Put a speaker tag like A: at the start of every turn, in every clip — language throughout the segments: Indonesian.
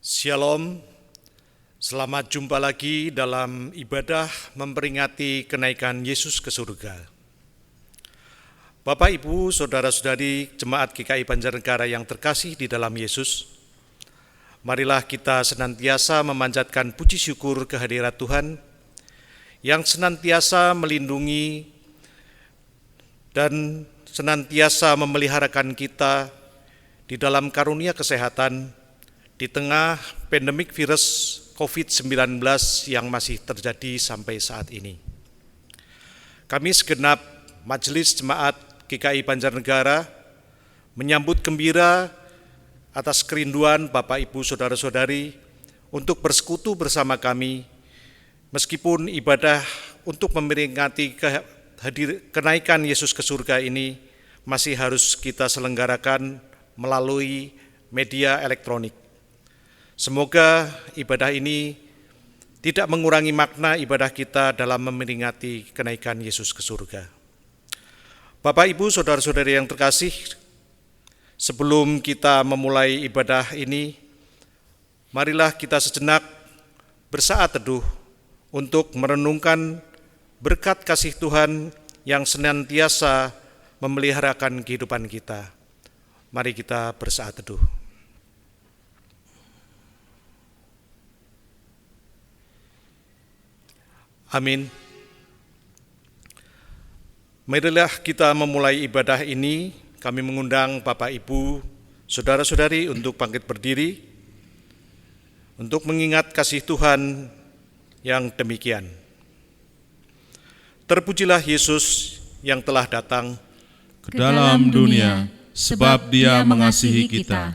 A: Shalom, selamat jumpa lagi dalam ibadah memperingati kenaikan Yesus ke surga. Bapak, Ibu, Saudara-saudari Jemaat GKI Banjarnegara yang terkasih di dalam Yesus, marilah kita senantiasa memanjatkan puji syukur kehadirat Tuhan yang senantiasa melindungi dan senantiasa memeliharakan kita di dalam karunia kesehatan di tengah pandemik virus COVID-19 yang masih terjadi sampai saat ini. Kami segenap Majelis Jemaat GKI Banjarnegara menyambut gembira atas kerinduan Bapak, Ibu, Saudara-saudari untuk bersekutu bersama kami, meskipun ibadah untuk memperingati kenaikan Yesus ke surga ini masih harus kita selenggarakan melalui media elektronik. Semoga ibadah ini tidak mengurangi makna ibadah kita dalam memperingati kenaikan Yesus ke surga. Bapak, Ibu, Saudara-saudari yang terkasih, sebelum kita memulai ibadah ini, marilah kita sejenak bersaat teduh untuk merenungkan berkat kasih Tuhan yang senantiasa memeliharakan kehidupan kita. Mari kita bersaat teduh. Amin. Marilah kita memulai ibadah ini. Kami mengundang Bapak, Ibu, Saudara-saudari untuk bangkit berdiri untuk mengingat kasih Tuhan yang demikian. Terpujilah Yesus yang telah datang
B: ke dalam dunia, sebab Dia mengasihi kita.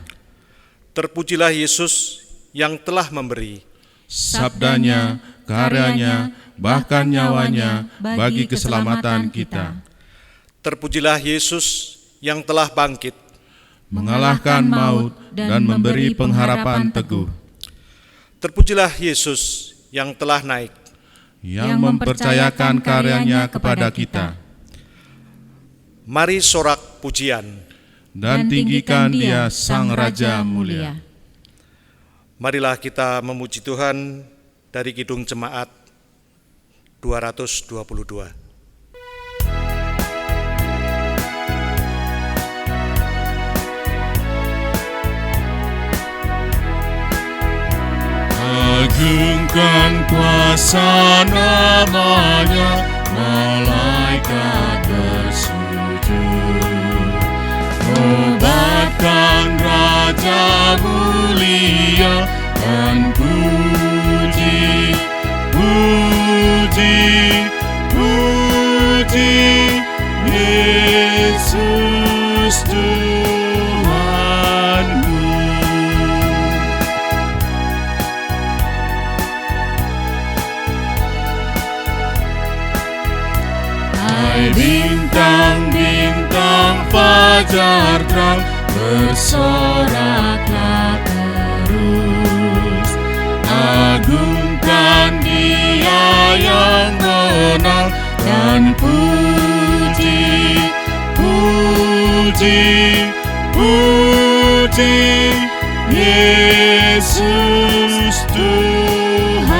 A: Terpujilah Yesus yang telah memberi
B: sabdanya, karyanya, bahkan nyawanya bagi keselamatan kita.
A: Terpujilah Yesus yang telah bangkit,
B: mengalahkan maut dan memberi pengharapan teguh.
A: Terpujilah Yesus yang telah naik,
B: yang mempercayakan karyanya kepada kita.
A: Mari sorak pujian
B: dan tinggikan Dia Sang Raja mulia.
A: Marilah kita memuji Tuhan dari Kidung Jemaat 222.
B: Agungkan kuasa nama-Nya, malaikat bersujud. Nobatkan Raja mulia dan puji, Yesus Tuhanku. Hai bintang-bintang fajar terang, bersoraklah terus. Agungkan Dia yang menang dan puji, Yesus Tuhanmu.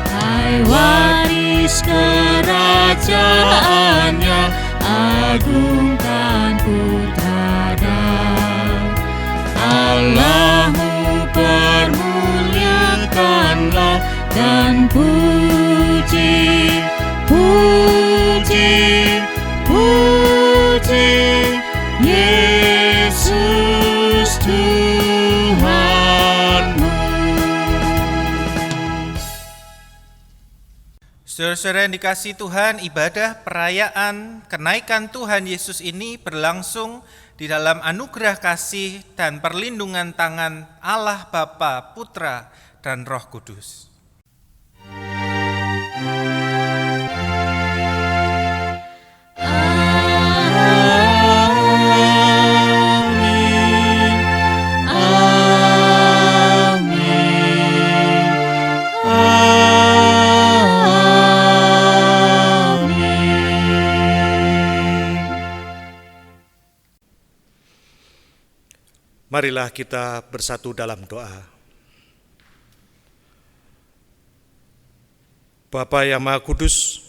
B: Hai waris kerajaannya, agungkan Putra Dan Allahmu, permuliakanlah dan puji, Yesus Tuhanmu.
C: Saudara-saudara yang dikasihi Tuhan, ibadah perayaan kenaikan Tuhan Yesus ini berlangsung di dalam anugerah kasih dan perlindungan tangan Allah Bapa, Putra, dan Roh Kudus.
B: Amin.
A: Marilah kita bersatu dalam doa. Bapa yang Maha Kudus,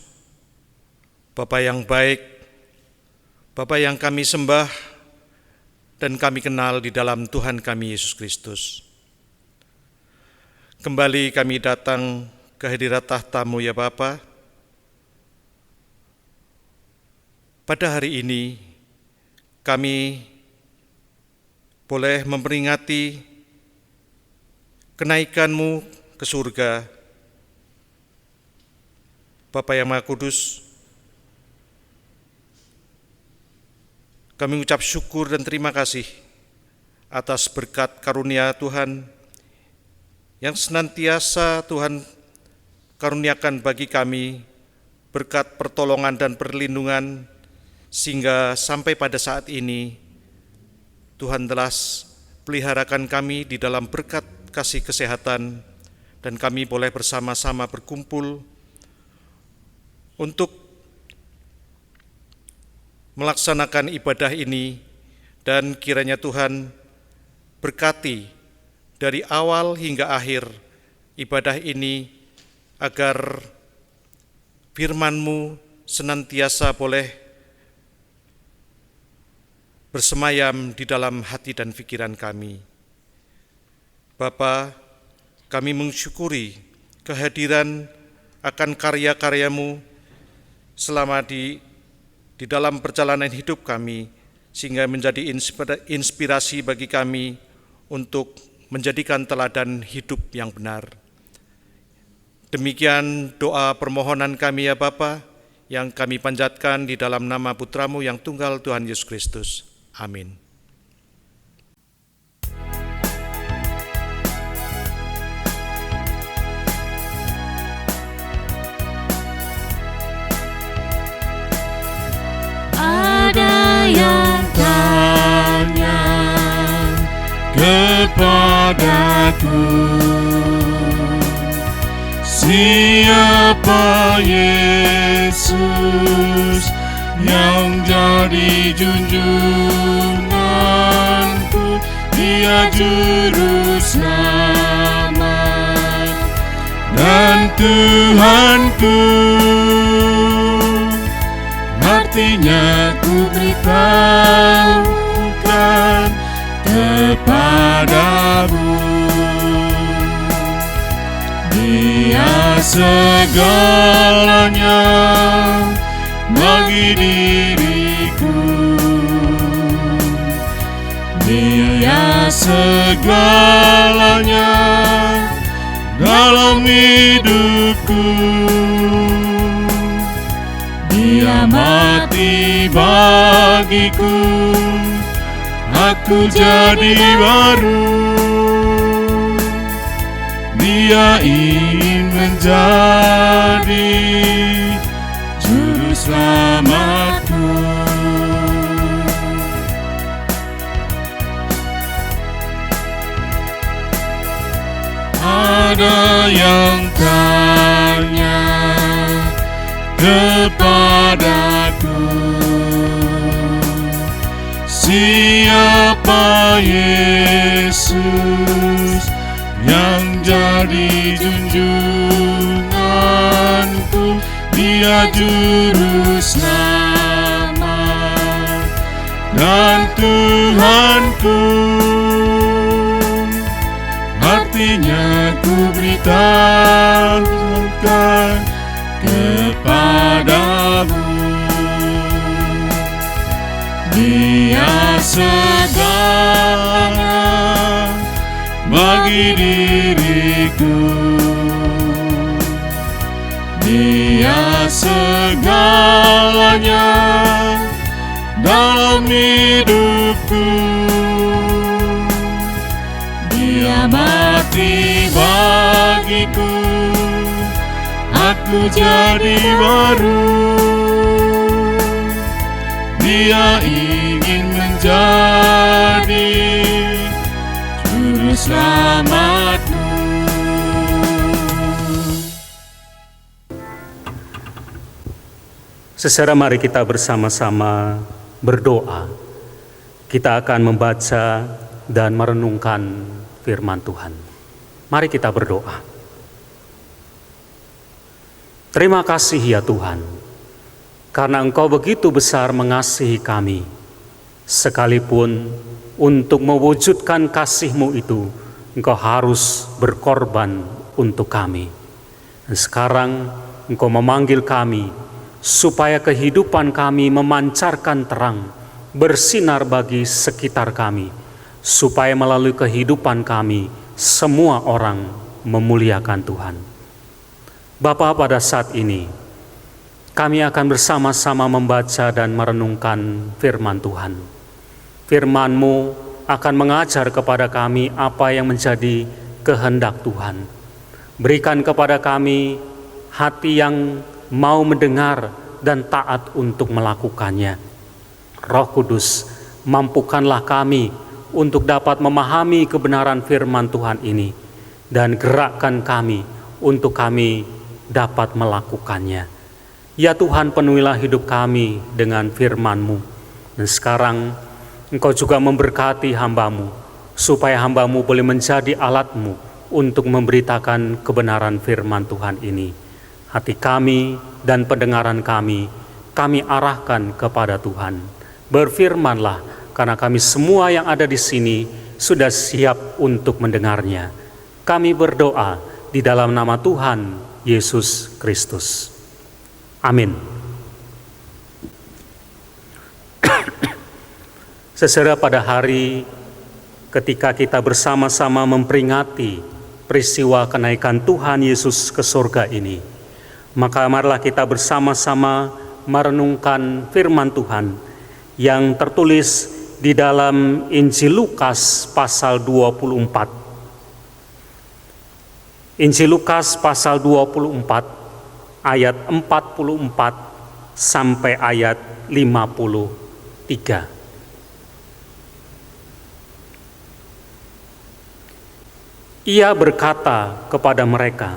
A: Bapa yang baik, Bapa yang kami sembah dan kami kenal di dalam Tuhan kami Yesus Kristus. Kembali kami datang ke hadirat tahta-Mu ya Bapa. Pada hari ini kami boleh memperingati kenaikan-Mu ke surga. Bapa yang Maha Kudus, kami ucap syukur dan terima kasih atas berkat karunia Tuhan yang senantiasa Tuhan karuniakan bagi kami, berkat pertolongan dan perlindungan, sehingga sampai pada saat ini Tuhan telah peliharakan kami di dalam berkat kasih kesehatan, dan kami boleh bersama-sama berkumpul untuk melaksanakan ibadah ini, dan kiranya Tuhan berkati dari awal hingga akhir ibadah ini, agar firman-Mu senantiasa boleh bersemayam di dalam hati dan pikiran kami. Bapa, kami mensyukuri kehadiran akan karya-karya-Mu selama di dalam perjalanan hidup kami, sehingga menjadi inspirasi bagi kami untuk menjadikan teladan hidup yang benar. Demikian doa permohonan kami ya Bapa, yang kami panjatkan di dalam nama Putra-Mu yang tunggal, Tuhan Yesus Kristus. Amin.
B: Ada yang tanya kepadaku, siapa Yesus yang jadi junjunganku? Dia juru selamat dan Tuhanku. Artinya ku beritahukan kepadamu, Dia segalanya bagi diriku. Dia segalanya dalam hidupku. Dia mati bagiku, aku jadi baru. Dia ingin menjadi juru selamatku. Ada yang tanya kepadaku, siapa Yesus yang jadi junjunganku? Dia juru selamat dan Tuhanku. Artinya ku beritahukan kepadamu, Dia segalanya bagi diriku. Dia segalanya dalam hidupku. Dia mati bagiku, aku jadi baru. Dia ingin menjadi juru selamatku.
D: Secara mari kita bersama-sama berdoa. Kita akan membaca dan merenungkan firman Tuhan. Mari kita berdoa. Terima kasih ya Tuhan, karena Engkau begitu besar mengasihi kami, sekalipun untuk mewujudkan kasih-Mu itu, Engkau harus berkorban untuk kami. Dan sekarang Engkau memanggil kami, supaya kehidupan kami memancarkan terang, bersinar bagi sekitar kami, supaya melalui kehidupan kami, semua orang memuliakan Tuhan. Bapa, pada saat ini, kami akan bersama-sama membaca dan merenungkan firman Tuhan. Firman-Mu akan mengajar kepada kami apa yang menjadi kehendak Tuhan. Berikan kepada kami hati yang mau mendengar dan taat untuk melakukannya. Roh Kudus, mampukanlah kami untuk dapat memahami kebenaran firman Tuhan ini, dan gerakkan kami untuk kami dapat melakukannya. Ya Tuhan, penuhilah hidup kami dengan firman-Mu. Dan sekarang Engkau juga memberkati hamba-Mu, supaya hamba-Mu boleh menjadi alat-Mu untuk memberitakan kebenaran firman Tuhan ini. Hati kami dan pendengaran kami arahkan kepada Tuhan. Berfirmanlah, karena kami semua yang ada di sini sudah siap untuk mendengarnya. Kami berdoa di dalam nama Tuhan Yesus Kristus. Amin. Saudara, pada hari ketika kita bersama-sama memperingati peristiwa kenaikan Tuhan Yesus ke surga ini, maka marilah kita bersama-sama merenungkan firman Tuhan yang tertulis di dalam Injil Lukas pasal 24. Injil Lukas pasal 24 ayat 44 sampai ayat 53. Ia berkata kepada mereka,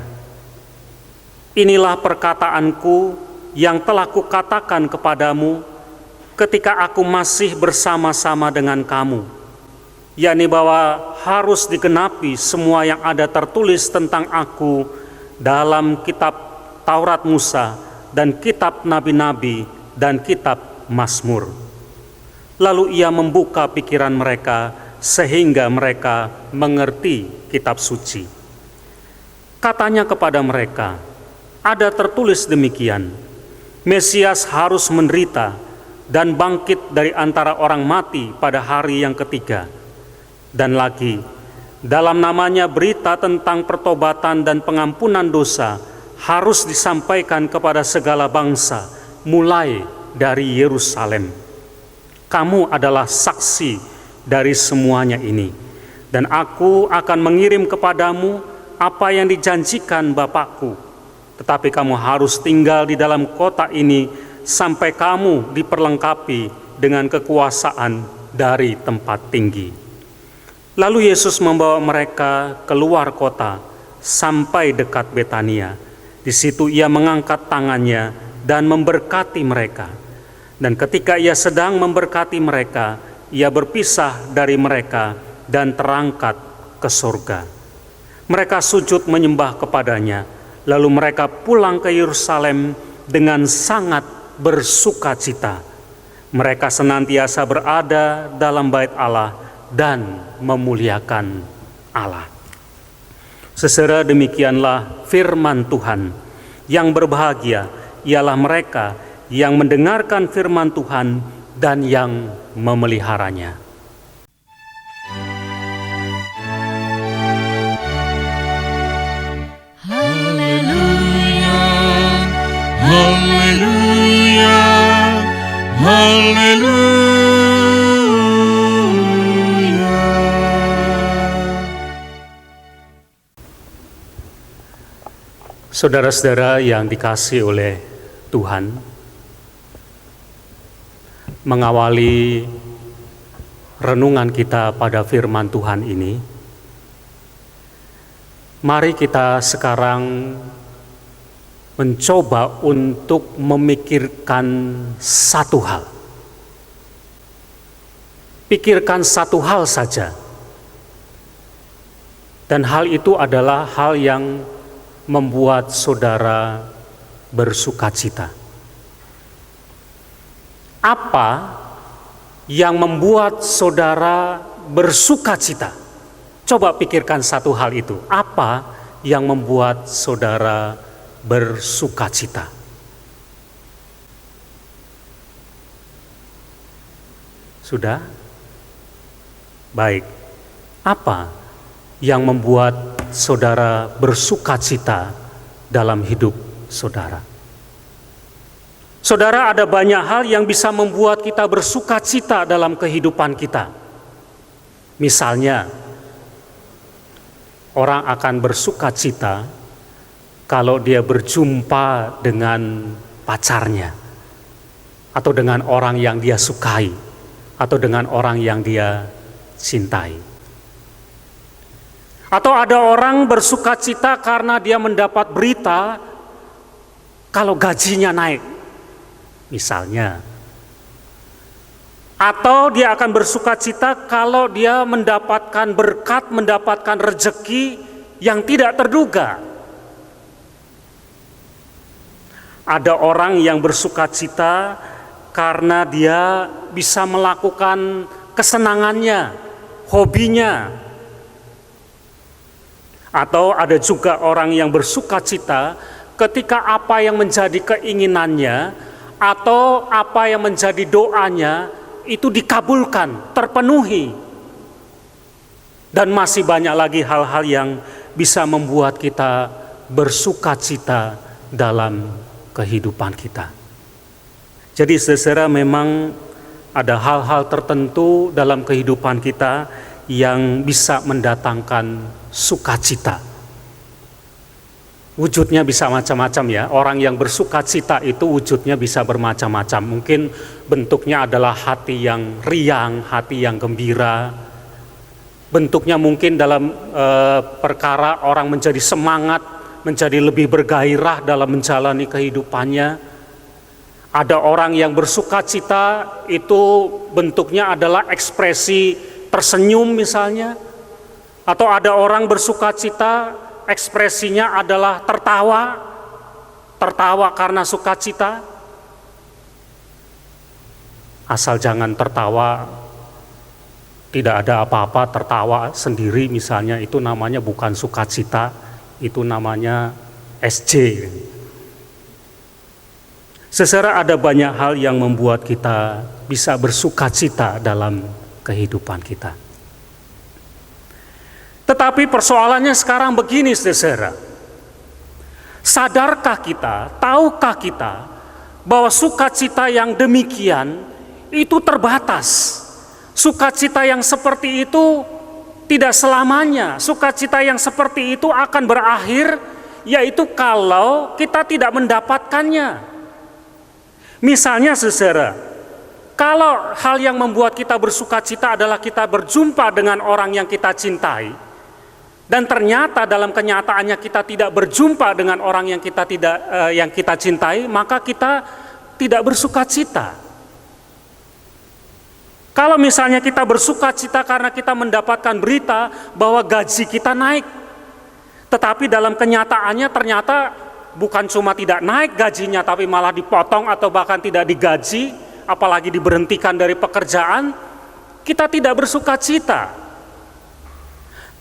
D: "Inilah perkataanku yang telah kukatakan kepadamu ketika aku masih bersama-sama dengan kamu, yakni bahwa harus digenapi semua yang ada tertulis tentang aku dalam kitab Taurat Musa dan kitab nabi-nabi dan kitab Mazmur." Lalu ia membuka pikiran mereka sehingga mereka mengerti kitab suci. Katanya kepada mereka, "Ada tertulis demikian, Mesias harus menderita dan bangkit dari antara orang mati pada hari yang ketiga. Dan lagi, dalam namanya berita tentang pertobatan dan pengampunan dosa harus disampaikan kepada segala bangsa, mulai dari Yerusalem. Kamu adalah saksi dari semuanya ini, dan aku akan mengirim kepadamu apa yang dijanjikan Bapakku. Tetapi kamu harus tinggal di dalam kota ini sampai kamu diperlengkapi dengan kekuasaan dari tempat tinggi." Lalu Yesus membawa mereka keluar kota sampai dekat Betania. Di situ ia mengangkat tangannya dan memberkati mereka. Dan ketika ia sedang memberkati mereka, ia berpisah dari mereka dan terangkat ke surga. Mereka sujud menyembah kepadanya, lalu mereka pulang ke Yerusalem dengan sangat bersukacita. Mereka senantiasa berada dalam bait Allah dan memuliakan Allah. Saudara, demikianlah firman Tuhan. Yang berbahagia ialah mereka yang mendengarkan firman Tuhan dan yang memeliharanya.
B: Haleluya, haleluya, haleluya.
D: Saudara-saudara yang dikasihi oleh Tuhan, mengawali renungan kita pada firman Tuhan ini, mari kita sekarang mencoba untuk memikirkan satu hal. Pikirkan satu hal saja Dan hal itu adalah hal yang membuat saudara bersukacita. Apa yang membuat saudara bersukacita? Coba pikirkan satu hal itu. Apa yang membuat saudara bersukacita? Sudah? Baik. Apa yang membuat saudara bersukacita dalam hidup saudara? Saudara, ada banyak hal yang bisa membuat kita bersukacita dalam kehidupan kita. Misalnya, orang akan bersukacita kalau dia berjumpa dengan pacarnya, atau dengan orang yang dia sukai, atau dengan orang yang dia cintai. Atau ada orang bersukacita karena dia mendapat berita kalau gajinya naik, misalnya. Atau dia akan bersukacita kalau dia mendapatkan berkat, mendapatkan rezeki yang tidak terduga. Ada orang yang bersukacita karena dia bisa melakukan kesenangannya, hobinya. Atau ada juga orang yang bersukacita ketika apa yang menjadi keinginannya atau apa yang menjadi doanya itu dikabulkan, terpenuhi. Dan masih banyak lagi hal-hal yang bisa membuat kita bersukacita dalam kehidupan kita. Jadi saudara, memang ada hal-hal tertentu dalam kehidupan kita yang bisa mendatangkan sukacita. Wujudnya bisa macam-macam ya. Orang yang bersukacita itu wujudnya bisa bermacam-macam. Mungkin bentuknya adalah hati yang riang, hati yang gembira. Bentuknya mungkin dalam perkara orang menjadi semangat, menjadi lebih bergairah dalam menjalani kehidupannya. Ada orang yang bersukacita itu bentuknya adalah ekspresi tersenyum misalnya. Atau ada orang bersukacita ekspresinya adalah tertawa karena sukacita. Asal jangan tertawa tidak ada apa-apa, tertawa sendiri misalnya, itu namanya bukan sukacita, itu namanya SJ. Saudara, ada banyak hal yang membuat kita bisa bersukacita dalam kehidupan kita. Tetapi persoalannya sekarang begini, saudara. Sadarkah kita, tahukah kita bahwa sukacita yang demikian itu terbatas? Sukacita yang seperti itu tidak selamanya. Sukacita yang seperti itu akan berakhir, yaitu kalau kita tidak mendapatkannya. Misalnya, saudara, kalau hal yang membuat kita bersukacita adalah kita berjumpa dengan orang yang kita cintai, dan ternyata dalam kenyataannya kita tidak berjumpa dengan orang yang kita cintai, maka kita tidak bersukacita. Kalau misalnya kita bersukacita karena kita mendapatkan berita bahwa gaji kita naik, tetapi dalam kenyataannya ternyata bukan cuma tidak naik gajinya, tapi malah dipotong atau bahkan tidak digaji, apalagi diberhentikan dari pekerjaan, kita tidak bersukacita.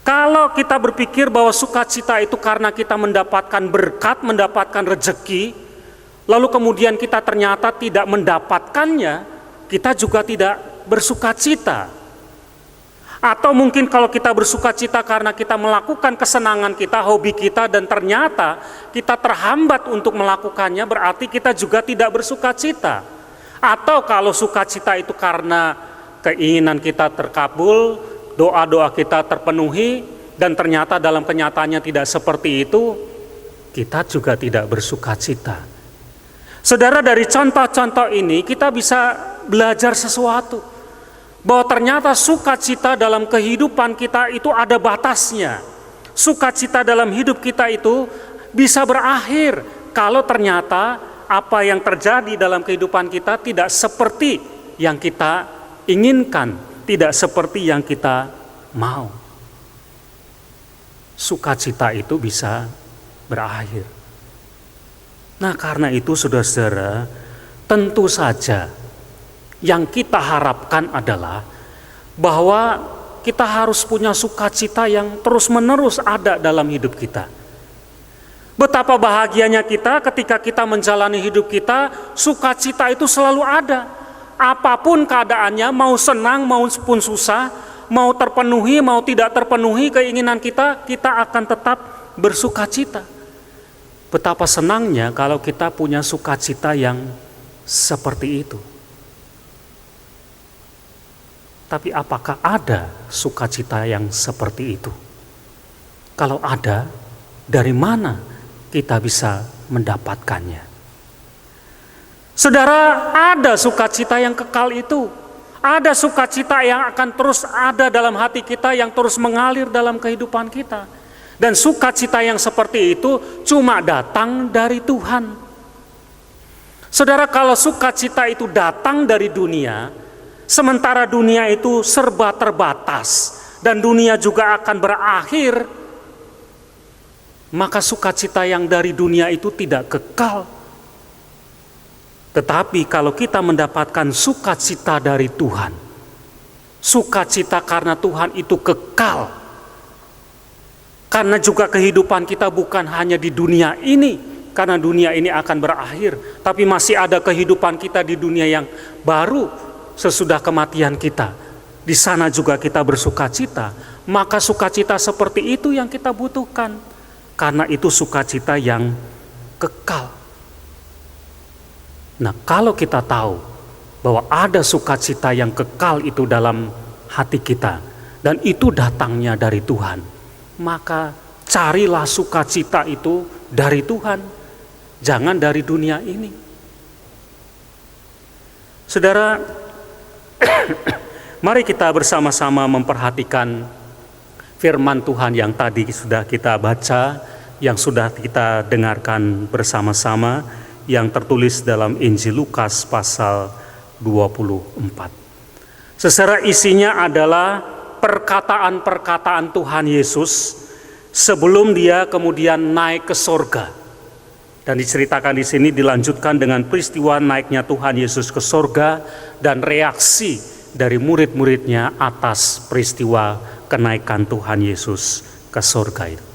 D: Kalau kita berpikir bahwa sukacita itu karena kita mendapatkan berkat, mendapatkan rezeki, lalu kemudian kita ternyata tidak mendapatkannya, kita juga tidak bersukacita. Atau mungkin kalau kita bersukacita karena kita melakukan kesenangan kita, hobi kita, dan ternyata kita terhambat untuk melakukannya, berarti kita juga tidak bersukacita. Atau kalau sukacita itu karena keinginan kita terkabul, doa-doa kita terpenuhi, dan ternyata dalam kenyataannya tidak seperti itu, kita juga tidak bersukacita. Saudara, dari contoh-contoh ini kita bisa belajar sesuatu, bahwa ternyata sukacita dalam kehidupan kita itu ada batasnya. Sukacita dalam hidup kita itu bisa berakhir kalau ternyata apa yang terjadi dalam kehidupan kita tidak seperti yang kita inginkan, tidak seperti yang kita mau. sukacita itu bisa berakhir. Nah, karena itu saudara-saudara, tentu saja yang kita harapkan adalah bahwa kita harus punya sukacita yang terus-menerus ada dalam hidup kita. Betapa bahagianya kita ketika kita menjalani hidup kita, sukacita itu selalu ada. Apapun keadaannya, mau senang maupun susah, mau terpenuhi mau tidak terpenuhi keinginan kita, kita akan tetap bersukacita. Betapa senangnya kalau kita punya sukacita yang seperti itu. Tapi apakah ada sukacita yang seperti itu? Kalau ada, dari mana kita bisa mendapatkannya? Saudara, ada sukacita yang kekal itu. Ada sukacita yang akan terus ada dalam hati kita, yang terus mengalir dalam kehidupan kita. Dan sukacita yang seperti itu cuma datang dari Tuhan. Saudara, kalau sukacita itu datang dari dunia, sementara dunia itu serba terbatas dan dunia juga akan berakhir, maka sukacita yang dari dunia itu tidak kekal. Tetapi kalau kita mendapatkan sukacita dari Tuhan, sukacita karena Tuhan itu kekal. Karena juga kehidupan kita bukan hanya di dunia ini, karena dunia ini akan berakhir, tapi masih ada kehidupan kita di dunia yang baru sesudah kematian kita. Di sana juga kita bersukacita, maka sukacita seperti itu yang kita butuhkan, karena itu sukacita yang kekal. Nah, kalau kita tahu bahwa ada sukacita yang kekal itu dalam hati kita, dan itu datangnya dari Tuhan, maka carilah sukacita itu dari Tuhan, jangan dari dunia ini. Saudara, mari kita bersama-sama memperhatikan firman Tuhan yang tadi sudah kita baca, yang sudah kita dengarkan bersama-sama, yang tertulis dalam Injil Lukas pasal 24. Secara isinya adalah perkataan-perkataan Tuhan Yesus sebelum dia kemudian naik ke sorga. Dan diceritakan di sini dilanjutkan dengan peristiwa naiknya Tuhan Yesus ke sorga dan reaksi dari murid-muridnya atas peristiwa kenaikan Tuhan Yesus ke sorga itu.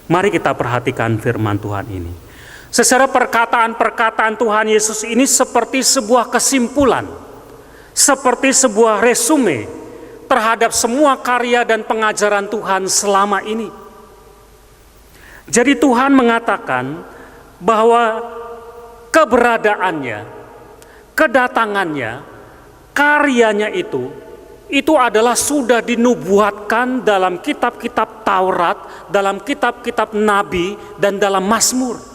D: Mari kita perhatikan firman Tuhan ini. Secara perkataan-perkataan Tuhan Yesus ini seperti sebuah kesimpulan, seperti sebuah resume terhadap semua karya dan pengajaran Tuhan selama ini. Jadi Tuhan mengatakan bahwa keberadaannya, kedatangannya, karyanya itu adalah sudah dinubuatkan dalam kitab-kitab Taurat, dalam kitab-kitab Nabi, dan dalam Mazmur.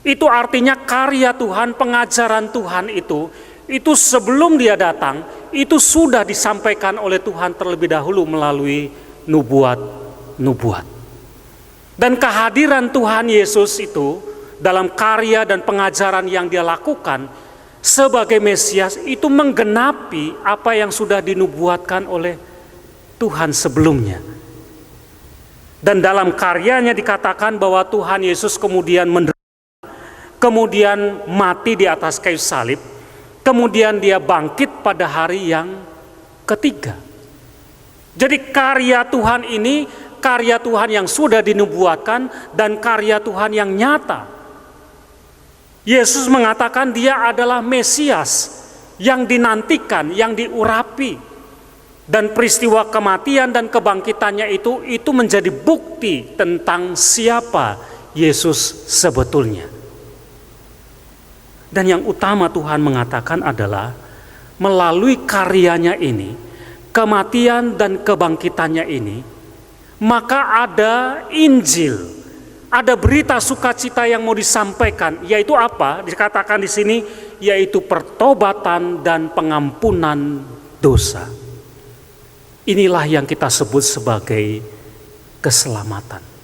D: Itu artinya karya Tuhan, pengajaran Tuhan itu sebelum dia datang, itu sudah disampaikan oleh Tuhan terlebih dahulu melalui nubuat-nubuat. Dan kehadiran Tuhan Yesus itu dalam karya dan pengajaran yang dia lakukan sebagai Mesias itu menggenapi apa yang sudah dinubuatkan oleh Tuhan sebelumnya. Dan dalam karyanya dikatakan bahwa Tuhan Yesus kemudian kemudian mati di atas kayu salib, kemudian dia bangkit pada hari yang ketiga. Jadi karya Tuhan ini, karya Tuhan yang sudah dinubuatkan dan karya Tuhan yang nyata. Yesus mengatakan dia adalah Mesias yang dinantikan, yang diurapi. Dan peristiwa kematian dan kebangkitannya itu menjadi bukti tentang siapa Yesus sebetulnya. Dan yang utama Tuhan mengatakan adalah melalui karyanya ini, kematian dan kebangkitannya ini, maka ada Injil, ada berita sukacita yang mau disampaikan, yaitu apa? Dikatakan di sini, yaitu pertobatan dan pengampunan dosa. Inilah yang kita sebut sebagai keselamatan.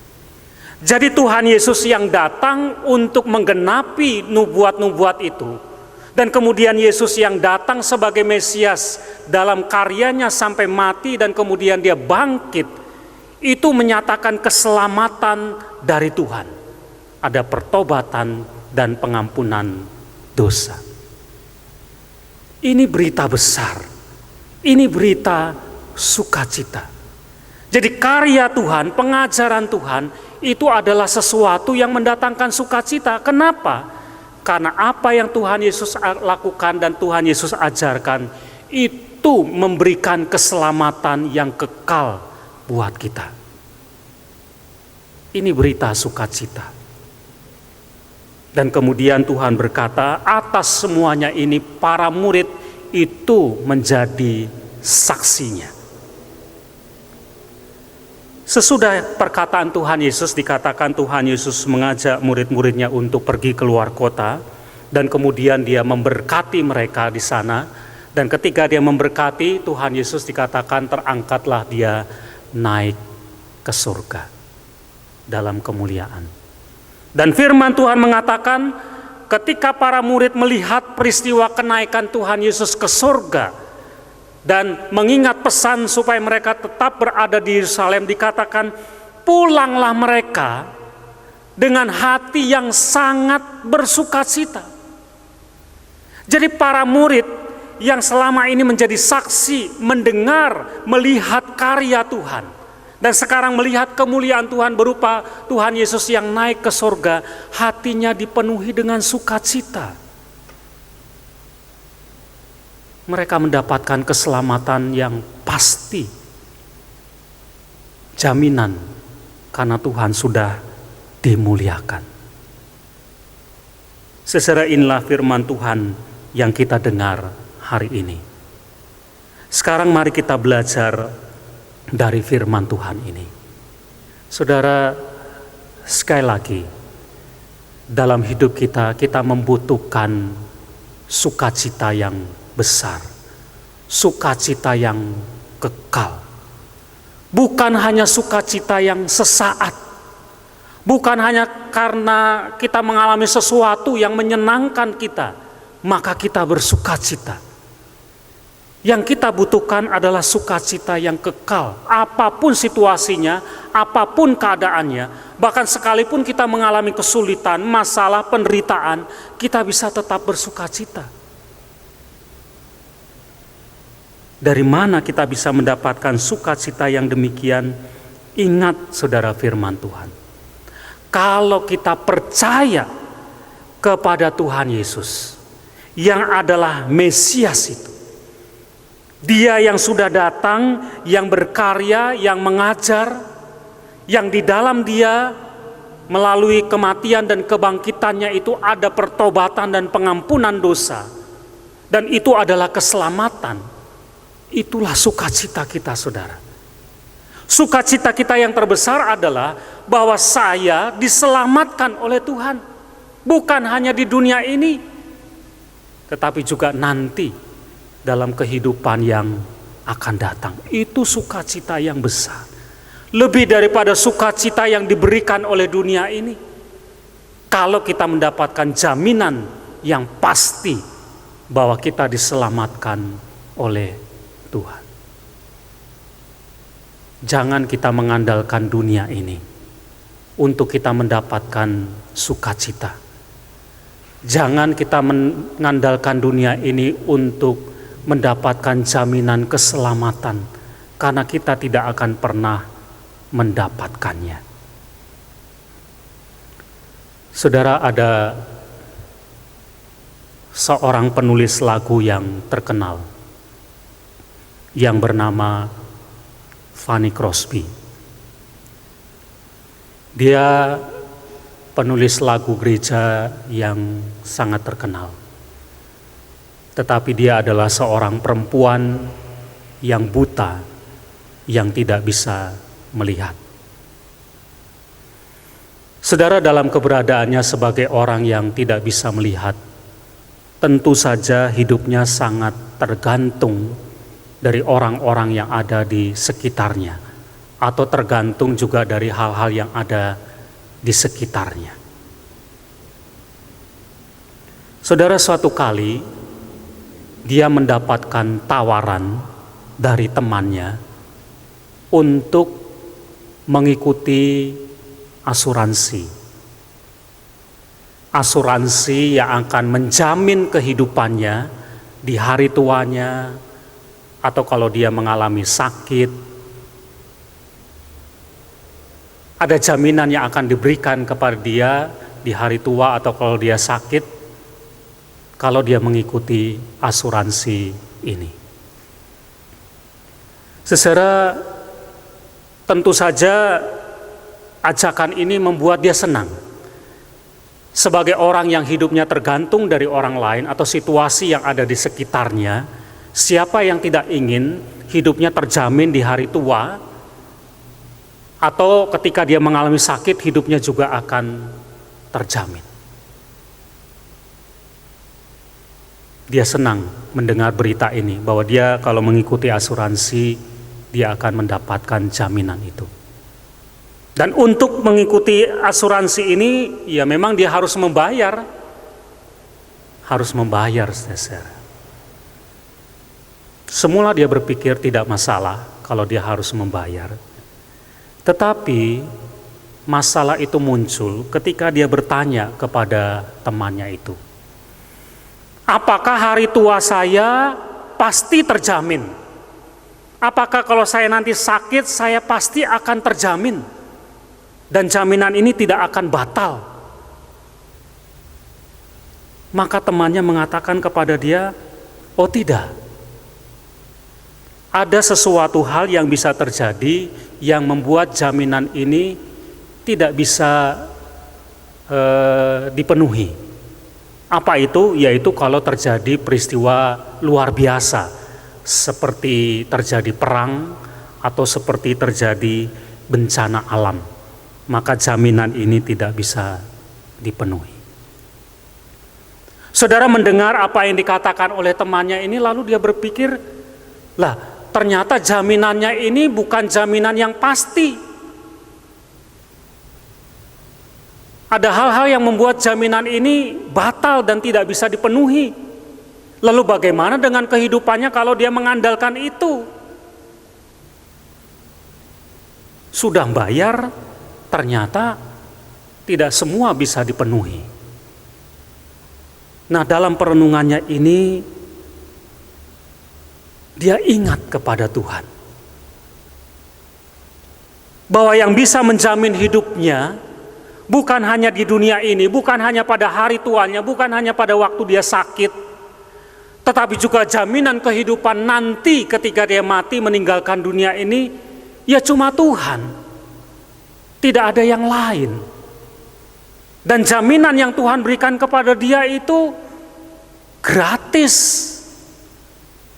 D: Jadi Tuhan Yesus yang datang untuk menggenapi nubuat-nubuat itu, dan kemudian Yesus yang datang sebagai Mesias dalam karyanya sampai mati dan kemudian dia bangkit, itu menyatakan keselamatan dari Tuhan. Ada pertobatan dan pengampunan dosa. Ini berita besar. Ini berita sukacita. Jadi karya Tuhan, pengajaran Tuhan itu adalah sesuatu yang mendatangkan sukacita. Kenapa? Karena apa yang Tuhan Yesus lakukan dan Tuhan Yesus ajarkan itu memberikan keselamatan yang kekal buat kita. Ini berita sukacita. Dan kemudian Tuhan berkata, atas semuanya ini para murid itu menjadi saksinya. Sesudah perkataan Tuhan Yesus, dikatakan Tuhan Yesus mengajak murid-muridnya untuk pergi keluar kota, dan kemudian dia memberkati mereka di sana. Dan ketika dia memberkati, Tuhan Yesus dikatakan terangkatlah dia naik ke surga dalam kemuliaan. Dan firman Tuhan mengatakan, ketika para murid melihat peristiwa kenaikan Tuhan Yesus ke surga dan mengingat pesan supaya mereka tetap berada di Yerusalem, dikatakan pulanglah mereka dengan hati yang sangat bersukacita. Jadi para murid yang selama ini menjadi saksi, mendengar, melihat karya Tuhan, dan sekarang melihat kemuliaan Tuhan berupa Tuhan Yesus yang naik ke surga, hatinya dipenuhi dengan sukacita. Mereka mendapatkan keselamatan yang pasti, jaminan, karena Tuhan sudah dimuliakan. Secara inilah firman Tuhan yang kita dengar hari ini. Sekarang mari kita belajar dari firman Tuhan ini. Saudara, sekali lagi, dalam hidup kita, kita membutuhkan sukacita yang besar, sukacita yang kekal. Bukan hanya sukacita yang sesaat, bukan hanya karena kita mengalami sesuatu yang menyenangkan kita, maka kita bersukacita. Yang kita butuhkan adalah sukacita yang kekal. Apapun situasinya, apapun keadaannya, bahkan sekalipun kita mengalami kesulitan, masalah, penderitaan, kita bisa tetap bersukacita. Dari mana kita bisa mendapatkan sukacita yang demikian? Ingat saudara firman Tuhan. Kalau kita percaya kepada Tuhan Yesus, yang adalah Mesias itu, Dia yang sudah datang, yang berkarya, yang mengajar, yang di dalam Dia melalui kematian dan kebangkitannya itu ada pertobatan dan pengampunan dosa, dan itu adalah keselamatan. Itulah sukacita kita, saudara. Sukacita kita yang terbesar adalah bahwa saya diselamatkan oleh Tuhan, bukan hanya di dunia ini, tetapi juga nanti dalam kehidupan yang akan datang. Itu sukacita yang besar, lebih daripada sukacita yang diberikan oleh dunia ini. Kalau kita mendapatkan jaminan yang pasti bahwa kita diselamatkan oleh Tuhan. Jangan kita mengandalkan dunia ini untuk kita mendapatkan sukacita. Jangan kita mengandalkan dunia ini untuk mendapatkan jaminan keselamatan, karena kita tidak akan pernah mendapatkannya. Saudara, ada seorang penulis lagu yang terkenal yang bernama Fanny Crosby. Dia penulis lagu gereja yang sangat terkenal. Tetapi dia adalah seorang perempuan yang buta, yang tidak bisa melihat. Saudara, dalam keberadaannya sebagai orang yang tidak bisa melihat, tentu saja hidupnya sangat tergantung dari orang-orang yang ada di sekitarnya, atau tergantung juga dari hal-hal yang ada di sekitarnya. Saudara, suatu kali dia mendapatkan tawaran dari temannya untuk mengikuti asuransi. Asuransi yang akan menjamin kehidupannya di hari tuanya, atau kalau dia mengalami sakit, ada jaminan yang akan diberikan kepada dia di hari tua atau kalau dia sakit, kalau dia mengikuti asuransi ini. Saudara, tentu saja ajakan ini membuat dia senang. Sebagai orang yang hidupnya tergantung dari orang lain atau situasi yang ada di sekitarnya, siapa yang tidak ingin hidupnya terjamin di hari tua, atau ketika dia mengalami sakit hidupnya juga akan terjamin. Dia senang mendengar berita ini bahwa dia kalau mengikuti asuransi dia akan mendapatkan jaminan itu. Dan untuk mengikuti asuransi ini ya memang dia harus membayar. Harus membayar, saudara. Semula dia berpikir tidak masalah kalau dia harus membayar. Tetapi masalah itu muncul ketika dia bertanya kepada temannya itu. Apakah hari tua saya pasti terjamin? Apakah kalau saya nanti sakit saya pasti akan terjamin? Dan jaminan ini tidak akan batal. Maka temannya mengatakan kepada dia, oh tidak. Ada sesuatu hal yang bisa terjadi yang membuat jaminan ini tidak bisa dipenuhi. Apa itu? Yaitu kalau terjadi peristiwa luar biasa, seperti terjadi perang atau seperti terjadi bencana alam. Maka jaminan ini tidak bisa dipenuhi. Saudara mendengar apa yang dikatakan oleh temannya ini, lalu dia berpikir, lah ternyata jaminannya ini bukan jaminan yang pasti. Ada hal-hal yang membuat jaminan ini batal dan tidak bisa dipenuhi. Lalu bagaimana dengan kehidupannya kalau dia mengandalkan itu? Sudah bayar, ternyata tidak semua bisa dipenuhi. Nah, dalam perenungannya ini dia ingat kepada Tuhan bahwa yang bisa menjamin hidupnya bukan hanya di dunia ini, bukan hanya pada hari tuanya, bukan hanya pada waktu dia sakit, tetapi juga jaminan kehidupan nanti ketika dia mati meninggalkan dunia ini, ya cuma Tuhan. Tidak ada yang lain. Dan jaminan yang Tuhan berikan kepada dia itu gratis.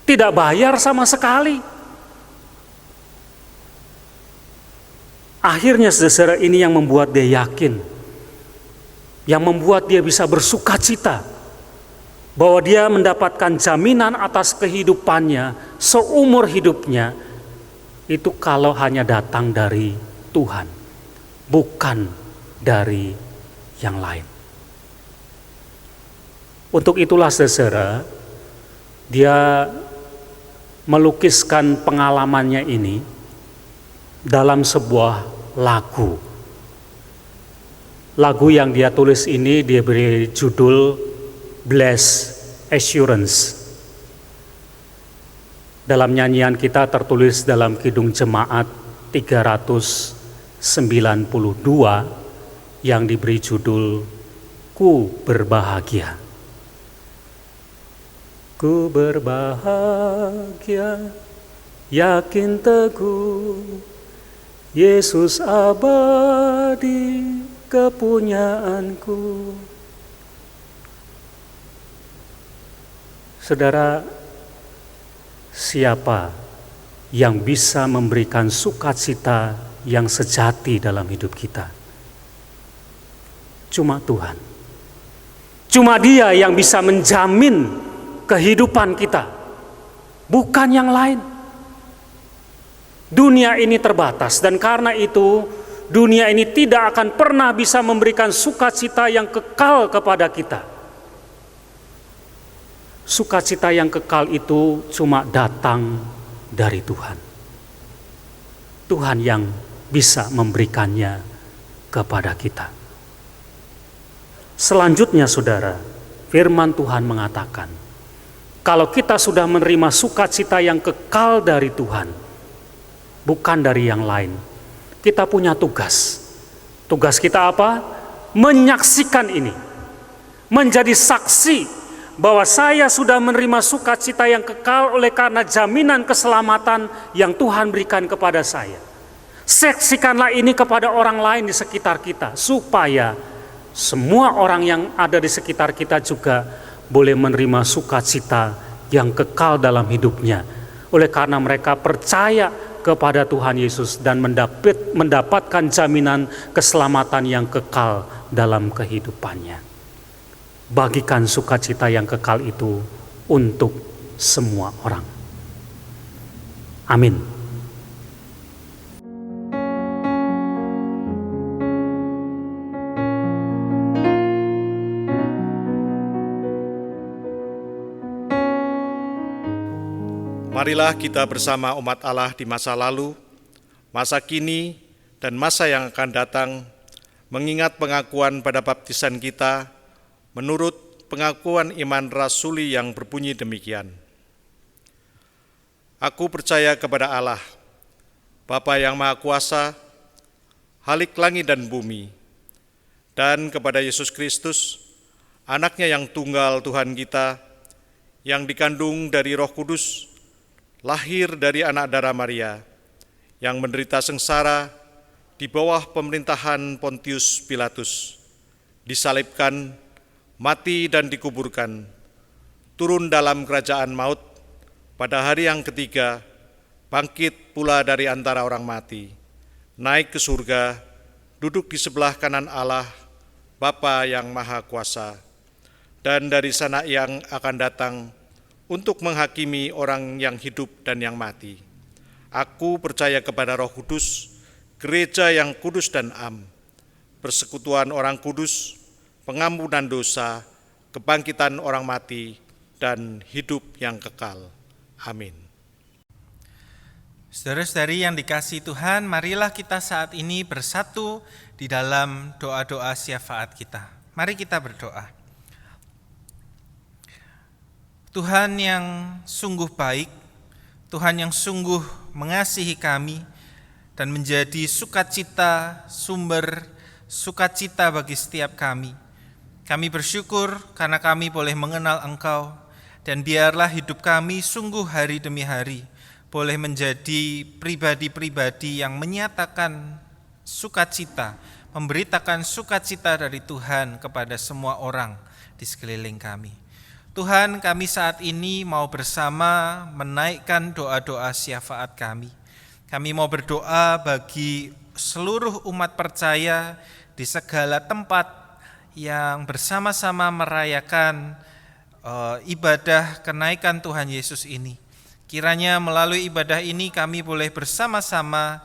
D: Tidak bayar sama sekali. Akhirnya saudara, ini yang membuat dia yakin. Yang membuat dia bisa bersukacita bahwa dia mendapatkan jaminan atas kehidupannya seumur hidupnya itu kalau hanya datang dari Tuhan, bukan dari yang lain. Untuk itulah saudara, dia melukiskan pengalamannya ini dalam sebuah lagu. Lagu yang dia tulis ini dia beri judul Blessed Assurance. Dalam nyanyian kita tertulis dalam Kidung Jemaat 392 yang diberi judul Ku Berbahagia. Ku berbahagia, yakin teguh, Yesus abadi kepunyaanku. Saudara, siapa yang bisa memberikan sukacita yang sejati dalam hidup kita? Cuma Tuhan. Cuma Dia yang bisa menjamin kehidupan kita, bukan yang lain. Dunia ini terbatas dan karena itu dunia ini tidak akan pernah bisa memberikan sukacita yang kekal kepada kita. Sukacita yang kekal itu cuma datang dari Tuhan. Tuhan yang bisa memberikannya kepada kita. Selanjutnya saudara, firman Tuhan mengatakan, kalau kita sudah menerima sukacita yang kekal dari Tuhan, bukan dari yang lain, kita punya tugas. Tugas kita apa? Menyaksikan ini, menjadi saksi bahwa saya sudah menerima sukacita yang kekal oleh karena jaminan keselamatan yang Tuhan berikan kepada saya. Saksikanlah ini kepada orang lain di sekitar kita, supaya semua orang yang ada di sekitar kita juga boleh menerima sukacita yang kekal dalam hidupnya, oleh karena mereka percaya kepada Tuhan Yesus dan mendapatkan jaminan keselamatan yang kekal dalam kehidupannya. Bagikan sukacita yang kekal itu untuk semua orang. Amin.
A: Marilah kita bersama umat Allah di masa lalu, masa kini, dan masa yang akan datang, mengingat pengakuan pada baptisan kita, menurut pengakuan iman rasuli yang berbunyi demikian. Aku percaya kepada Allah, Bapa yang Maha Kuasa, Khalik langit dan bumi, dan kepada Yesus Kristus, Anaknya yang tunggal Tuhan kita, yang dikandung dari Roh Kudus, lahir dari anak darah Maria, yang menderita sengsara di bawah pemerintahan Pontius Pilatus, disalibkan, mati dan dikuburkan, turun dalam kerajaan maut, pada hari yang ketiga, bangkit pula dari antara orang mati, naik ke surga, duduk di sebelah kanan Allah, Bapa yang Maha Kuasa, dan dari sana yang akan datang untuk menghakimi orang yang hidup dan yang mati. Aku percaya kepada Roh Kudus, gereja yang kudus dan am, persekutuan orang kudus, pengampunan dosa, kebangkitan orang mati, dan hidup yang kekal. Amin.
C: Saudara-saudari yang dikasihi Tuhan, marilah kita saat ini bersatu di dalam doa-doa syafaat kita. Mari kita berdoa. Tuhan yang sungguh baik, Tuhan yang sungguh mengasihi kami dan menjadi sukacita, sumber sukacita bagi setiap kami. Kami bersyukur karena kami boleh mengenal Engkau, dan biarlah hidup kami sungguh hari demi hari boleh menjadi pribadi-pribadi yang menyatakan sukacita, memberitakan sukacita dari Tuhan kepada semua orang di sekeliling kami. Tuhan, kami saat ini mau bersama menaikkan doa-doa syafaat kami. Kami mau berdoa bagi seluruh umat percaya di segala tempat yang bersama-sama merayakan ibadah kenaikan Tuhan Yesus ini. Kiranya melalui ibadah ini kami boleh bersama-sama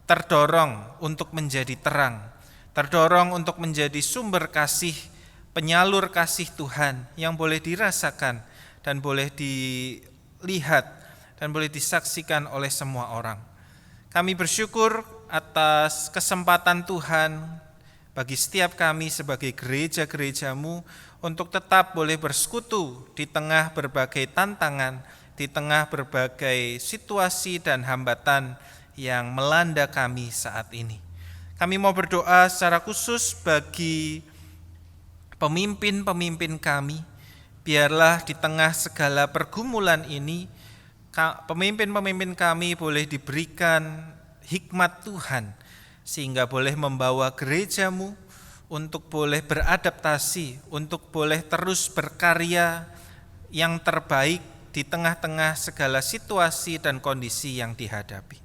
C: terdorong untuk menjadi terang, terdorong untuk menjadi sumber kasih, penyalur kasih Tuhan yang boleh dirasakan dan boleh dilihat dan boleh disaksikan oleh semua orang. Kami bersyukur atas kesempatan Tuhan bagi setiap kami sebagai gereja-gereja-Mu untuk tetap boleh bersekutu di tengah berbagai tantangan, di tengah berbagai situasi dan hambatan yang melanda kami saat ini. Kami mau berdoa secara khusus bagi pemimpin-pemimpin kami, biarlah di tengah segala pergumulan ini, pemimpin-pemimpin kami boleh diberikan hikmat Tuhan, sehingga boleh membawa gereja-Mu untuk boleh beradaptasi, untuk boleh terus berkarya yang terbaik di tengah-tengah segala situasi dan kondisi yang dihadapi.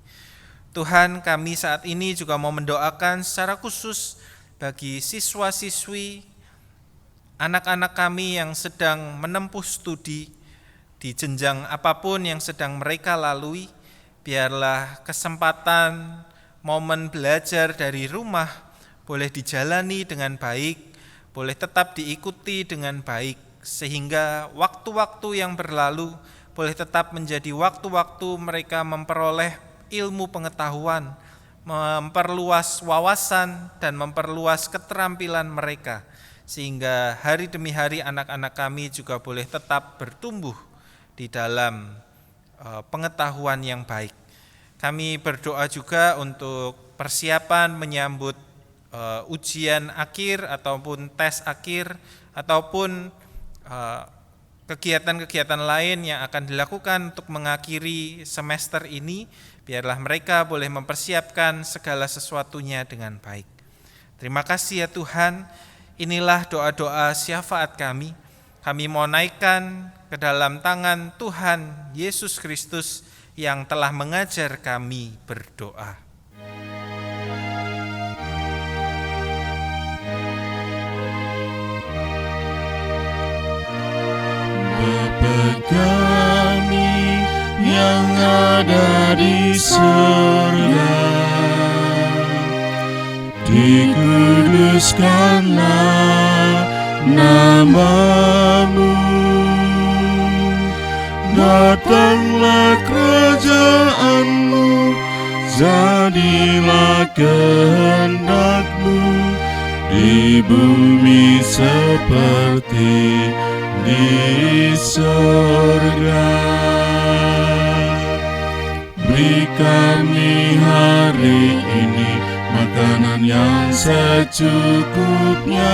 C: Tuhan, kami saat ini juga mau mendoakan secara khusus bagi siswa-siswi, anak-anak kami yang sedang menempuh studi di jenjang apapun yang sedang mereka lalui, biarlah kesempatan momen belajar dari rumah boleh dijalani dengan baik, boleh tetap diikuti dengan baik, sehingga waktu-waktu yang berlalu boleh tetap menjadi waktu-waktu mereka memperoleh ilmu pengetahuan, memperluas wawasan dan memperluas keterampilan mereka, sehingga hari demi hari anak-anak kami juga boleh tetap bertumbuh di dalam pengetahuan yang baik. Kami berdoa juga untuk persiapan menyambut ujian akhir ataupun tes akhir ataupun kegiatan-kegiatan lain yang akan dilakukan untuk mengakhiri semester ini. Biarlah mereka boleh mempersiapkan segala sesuatunya dengan baik. Terima kasih ya Tuhan. Inilah doa-doa syafaat kami. Kami mau naikkan ke dalam tangan Tuhan Yesus Kristus yang telah mengajar kami berdoa.
B: Bapa kami yang ada di surga, dikuduskanlah nama-Mu, datanglah kerajaan-Mu, jadilah kehendak-Mu di bumi seperti di surga. Beri kami hari ini makanan yang secukupnya.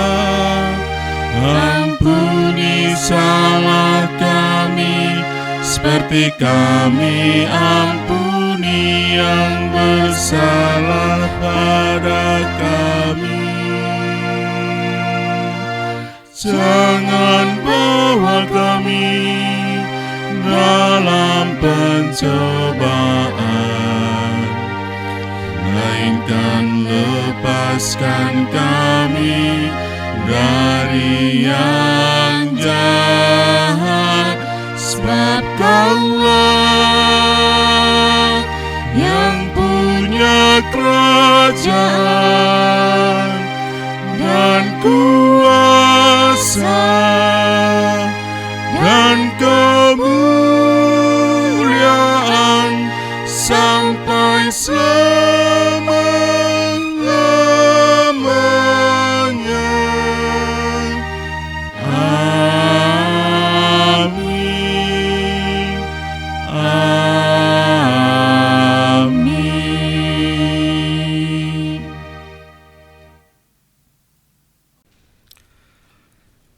B: Ampuni salah kami seperti kami ampuni yang bersalah pada kami. Jangan bawa kami dalam pencobaan, melainkan lepaskan kami dari yang jahat. Sebab Kaulah yang punya kerajaan dan kuasa dan kemuliaan sampai selama-lamanya. Amin. Amin.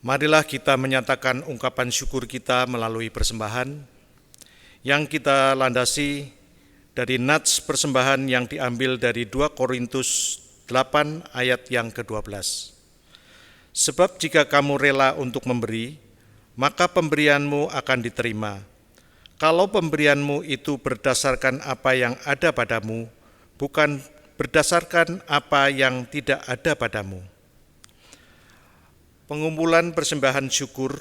A: Marilah kita menyatakan ungkapan syukur kita melalui persembahan yang kita landasi dari nats persembahan yang diambil dari 2 Korintus 8 ayat yang ke-12. Sebab jika kamu rela untuk memberi, maka pemberianmu akan diterima. Kalau pemberianmu itu berdasarkan apa yang ada padamu, bukan berdasarkan apa yang tidak ada padamu. Pengumpulan persembahan syukur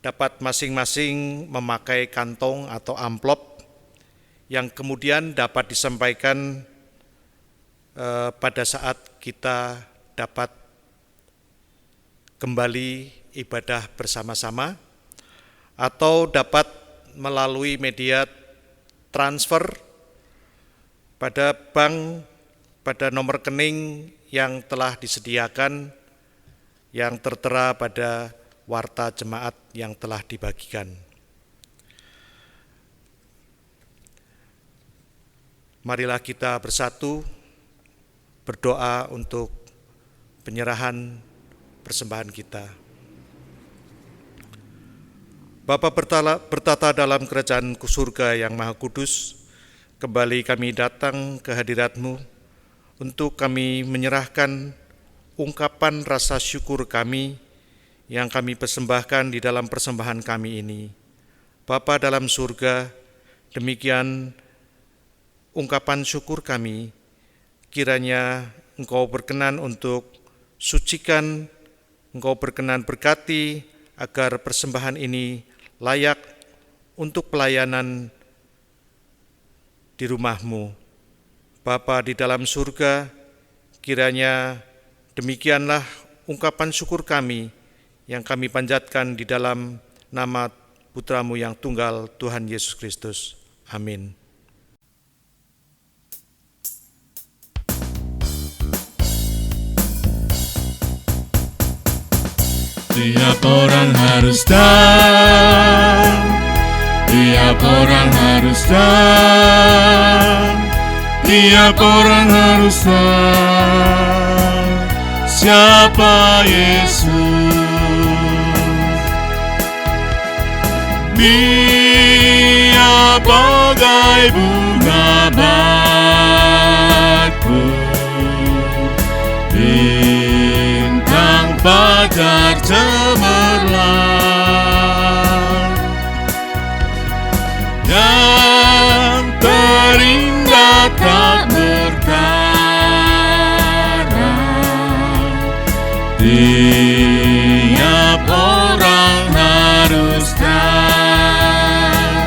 A: dapat masing-masing memakai kantong atau amplop yang kemudian dapat disampaikan pada saat kita dapat kembali ibadah bersama-sama, atau dapat melalui media transfer pada bank, pada nomor rekening yang telah disediakan yang tertera pada warta jemaat yang telah dibagikan. Marilah kita bersatu berdoa untuk penyerahan persembahan kita. Bapa bertata dalam kerajaan surga yang Maha Kudus, kembali kami datang ke hadirat-Mu untuk kami menyerahkan ungkapan rasa syukur kami yang kami persembahkan di dalam persembahan kami ini. Bapa dalam surga, demikian ungkapan syukur kami, kiranya Engkau berkenan untuk sucikan, Engkau berkenan berkati agar persembahan ini layak untuk pelayanan di rumah-Mu. Bapa di dalam surga, kiranya demikianlah ungkapan syukur kami yang kami panjatkan di dalam nama Putra-Mu yang tunggal, Tuhan Yesus Kristus. Amin.
B: Tiap orang harus tahu, tiap orang harus tahu, tiap orang harus tahu siapa Yesus. Dia bagai bunga batu, bintang fajar cemerlang, yang terindah tak bertara. Tiap orang harus tahu,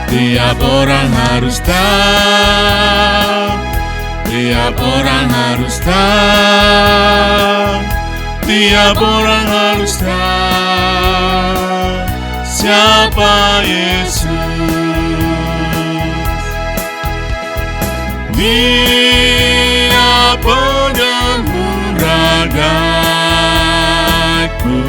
B: tiap orang harus tahu, tiap orang harus tahu, tiap orang harus tahu siapa Yesus. Dia penyembuh ragaku,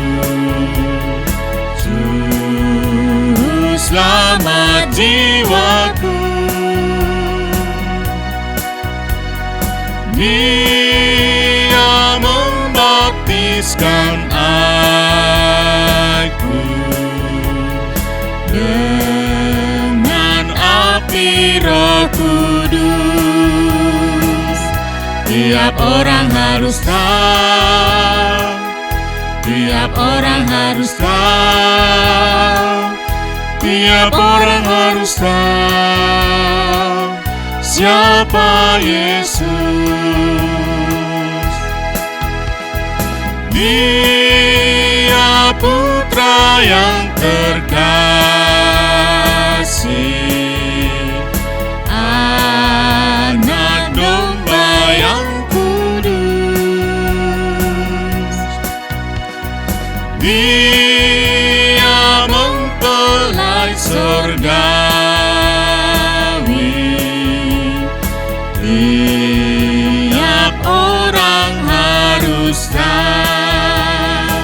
B: Juru selamat jiwaku. Dia membaptiskan aku dengan api Roh Kudus. Tiap orang harus tahu, tiap orang harus tahu, tiap orang harus tahu siapa Yesus. Dia putra yang terkasih, anak domba yang kudus. Dia mempelai surgawi. Tiap orang harus tahu,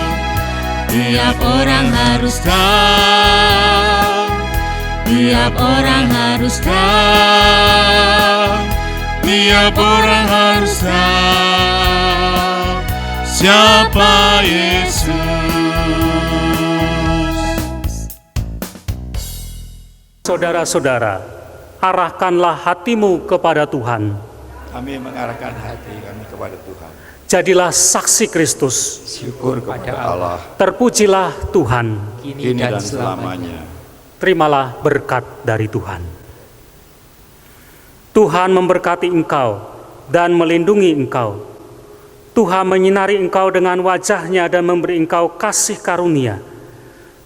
B: tiap orang harus tahu, tiap orang harus tahu, tiap orang harus tahu siapa Yesus.
D: Saudara-saudara, arahkanlah hatimu kepada Tuhan.
E: Kami mengarahkan hati kami kepada Tuhan.
D: Jadilah saksi Kristus.
E: Syukur kepada Allah,
D: Terpujilah Tuhan.
E: kini dan selamanya.
D: Terimalah berkat dari Tuhan. Tuhan memberkati engkau dan melindungi engkau. Tuhan menyinari engkau dengan wajah-Nya dan memberi engkau kasih karunia.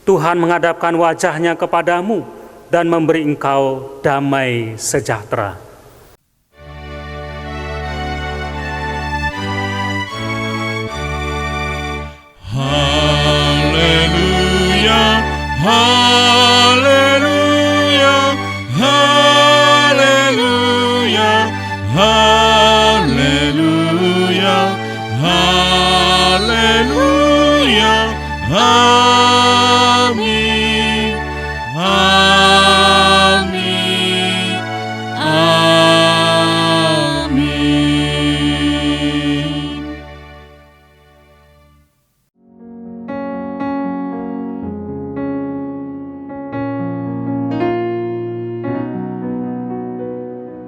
D: Tuhan menghadapkan wajah-Nya kepadamu dan memberi engkau damai sejahtera.
B: Haleluya, haleluya, haleluya, haleluya, haleluya, amin.